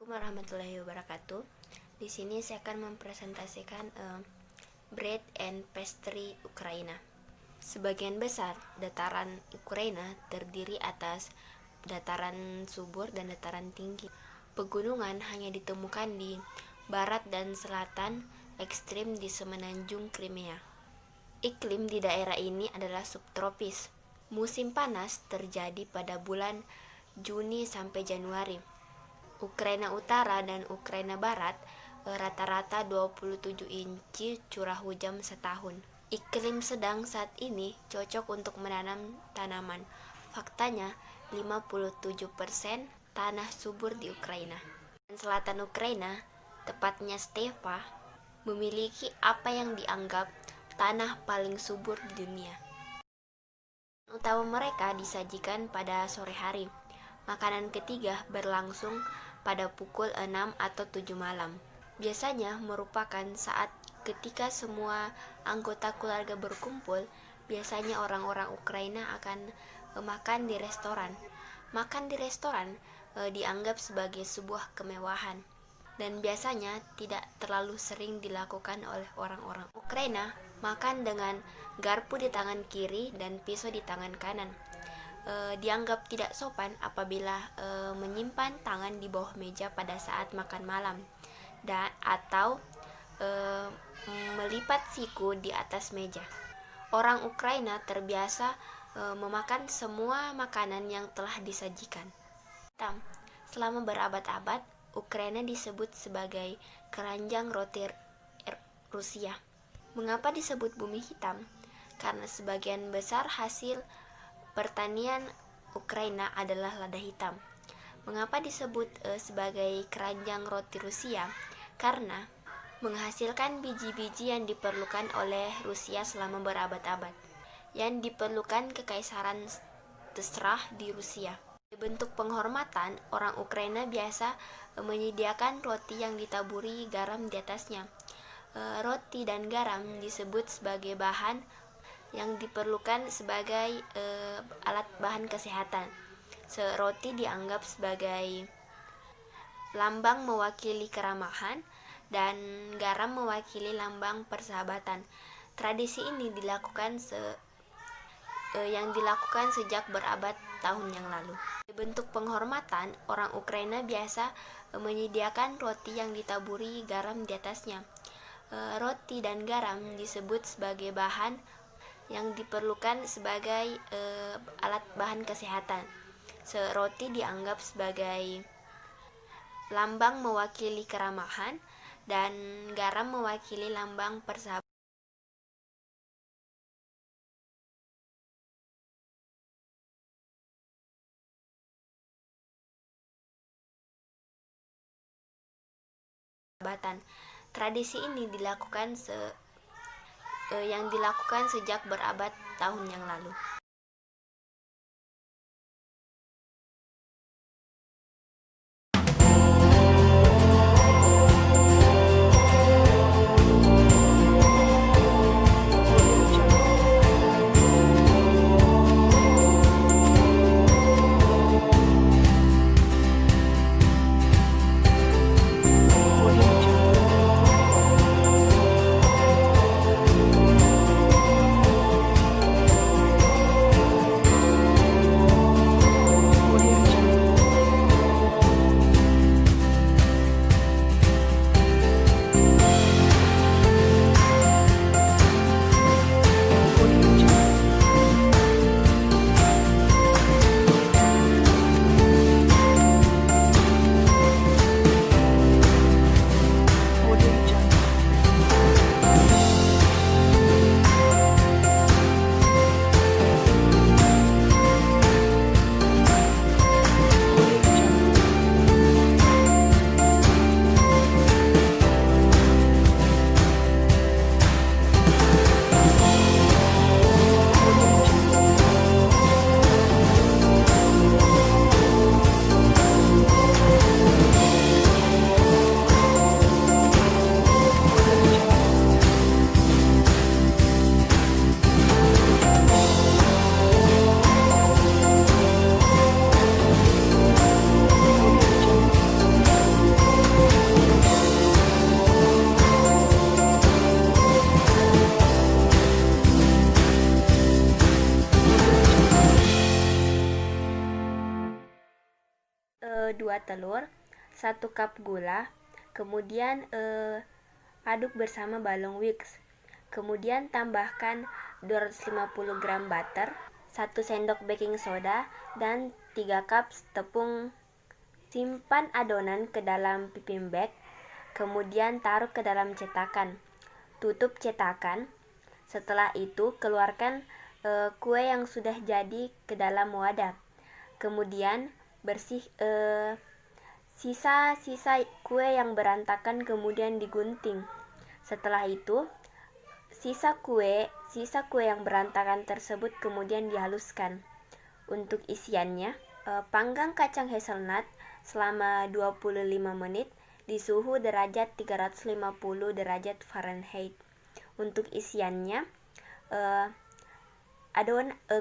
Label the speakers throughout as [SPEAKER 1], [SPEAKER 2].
[SPEAKER 1] Warahmatullahi wabarakatuh. Di sini saya akan mempresentasikan bread and pastry Ukraina. Sebagian besar dataran Ukraina terdiri atas dataran subur dan dataran tinggi. Pegunungan hanya ditemukan di barat dan selatan ekstrim di semenanjung Crimea. Iklim di daerah ini adalah subtropis. Musim panas terjadi pada bulan Juni sampai Januari. Ukraina Utara dan Ukraina Barat rata-rata 27 inci curah hujan setahun. Iklim sedang saat ini cocok untuk menanam tanaman. Faktanya, 57% tanah subur di Ukraina. Dan selatan Ukraina, tepatnya Steva, memiliki apa yang dianggap tanah paling subur di dunia. Utama mereka disajikan pada sore hari. Makanan ketiga berlangsung pada pukul 6 atau 7 malam. Biasanya merupakan saat ketika semua anggota keluarga berkumpul. Biasanya orang-orang Ukraina akan makan di restoran. Makan di restoran dianggap sebagai sebuah kemewahan dan biasanya tidak terlalu sering dilakukan oleh orang-orang Ukraina. Makan dengan garpu di tangan kiri dan pisau di tangan kanan. Dianggap tidak sopan apabila menyimpan tangan di bawah meja pada saat makan malam atau melipat siku di atas meja. Orang Ukraina terbiasa memakan semua makanan yang telah disajikan. Selama berabad-abad, Ukraina disebut sebagai keranjang roti Rusia. Mengapa disebut bumi hitam? Karena sebagian besar hasil pertanian Ukraina adalah lada hitam. Mengapa disebut sebagai keranjang roti Rusia? Karena menghasilkan biji-biji yang diperlukan oleh Rusia selama berabad-abad, yang diperlukan kekaisaran terserah di Rusia. Bentuk penghormatan, orang Ukraina biasa menyediakan roti yang ditaburi garam di atasnya. Roti dan garam disebut sebagai bahan yang diperlukan sebagai alat bahan kesehatan. Roti dianggap sebagai lambang mewakili keramahan dan garam mewakili lambang persahabatan. Tradisi ini dilakukan sejak berabad tahun yang lalu. Bentuk penghormatan, orang Ukraina biasa menyediakan roti yang ditaburi garam di atasnya. Roti dan garam disebut sebagai bahan yang diperlukan sebagai alat bahan kesehatan. Roti dianggap sebagai lambang mewakili keramahan dan garam mewakili lambang persahabatan. Tradisi ini dilakukan sejak berabad tahun yang lalu. 2 telur, 1 cup gula, kemudian aduk bersama balung Wix. Kemudian tambahkan 250 gram butter, 1 sendok baking soda, dan 3 cup tepung. Simpan adonan ke dalam piping bag, kemudian taruh ke dalam cetakan. Tutup cetakan. Setelah itu, keluarkan kue yang sudah jadi ke dalam wadah. Kemudian sisa-sisa kue yang berantakan kemudian digunting. Setelah itu, sisa kue yang berantakan tersebut kemudian dihaluskan. Untuk isiannya, panggang kacang hazelnut selama 25 menit di suhu derajat 350 derajat Fahrenheit. Untuk isiannya,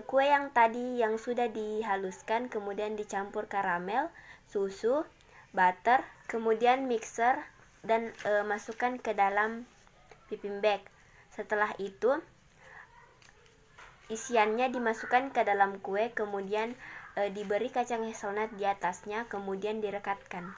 [SPEAKER 1] kue yang tadi yang sudah dihaluskan kemudian dicampur karamel, susu, butter, kemudian mixer dan masukkan ke dalam piping bag. Setelah itu, isiannya dimasukkan ke dalam kue, kemudian diberi kacang hazelnut di atasnya, kemudian direkatkan.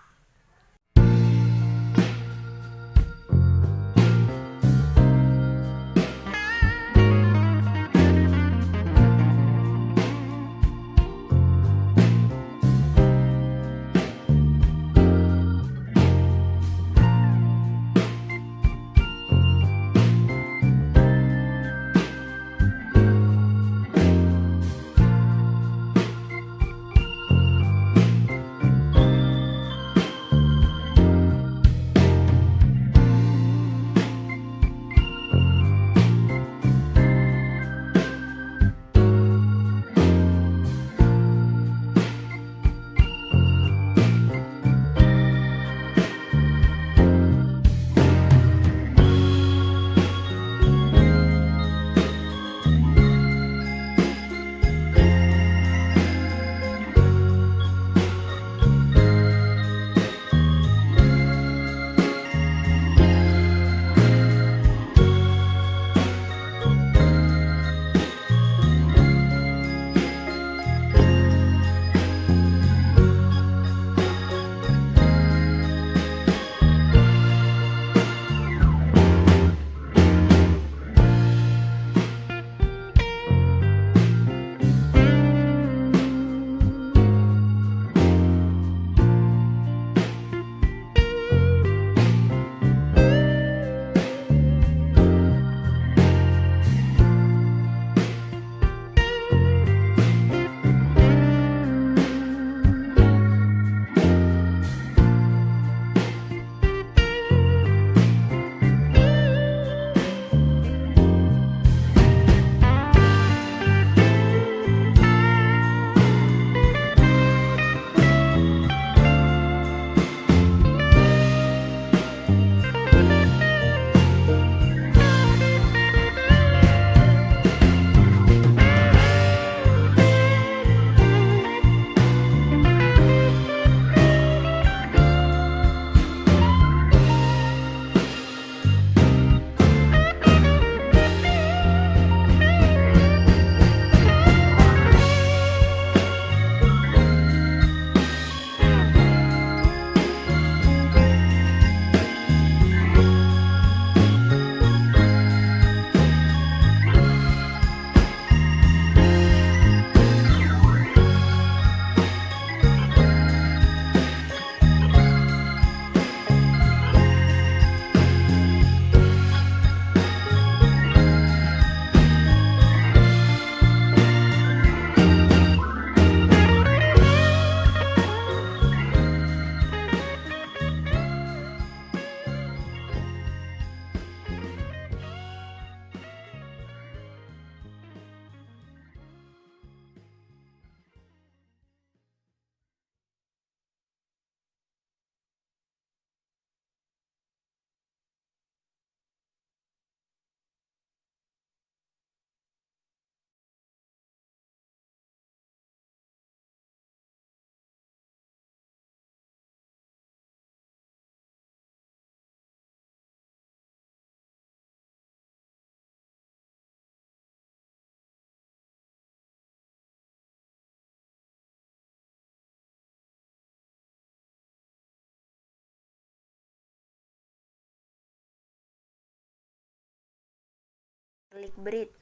[SPEAKER 1] Garlic bread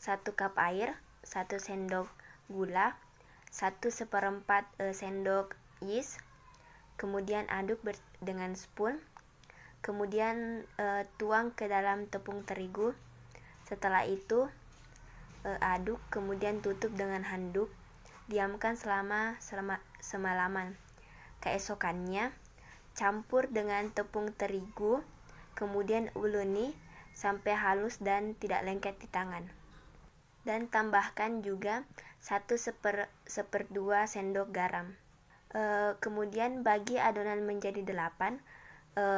[SPEAKER 1] 1 cup air, 1 sendok gula, 1/4 sendok yeast, kemudian aduk dengan spoon, kemudian tuang ke dalam tepung terigu. Setelah itu aduk, kemudian tutup dengan handuk, diamkan selama semalaman. Keesokannya campur dengan tepung terigu, kemudian uleni sampai halus dan tidak lengket di tangan. Dan tambahkan juga 1/2 sendok garam. Kemudian bagi adonan menjadi 8,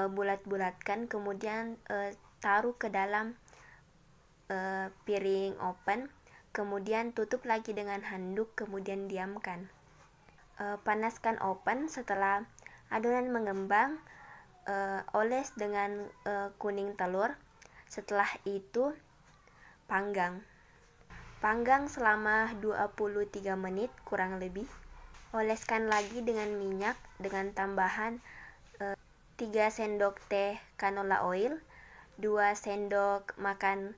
[SPEAKER 1] bulat-bulatkan, kemudian taruh ke dalam piring oven, kemudian tutup lagi dengan handuk, kemudian diamkan. Panaskan oven. Setelah adonan mengembang, oles dengan kuning telur. Setelah itu panggang selama 23 menit kurang lebih. Oleskan lagi dengan minyak dengan tambahan 3 sendok teh canola oil, 2 sendok makan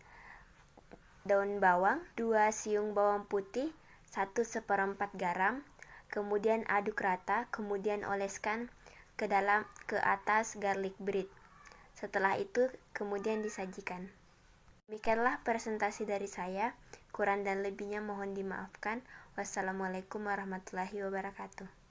[SPEAKER 1] daun bawang, 2 siung bawang putih, 1/4 garam, kemudian aduk rata, kemudian oleskan ke atas garlic bread. Setelah itu kemudian disajikan. Demikianlah presentasi dari saya. Kurang dan lebihnya mohon dimaafkan. Wassalamualaikum warahmatullahi wabarakatuh.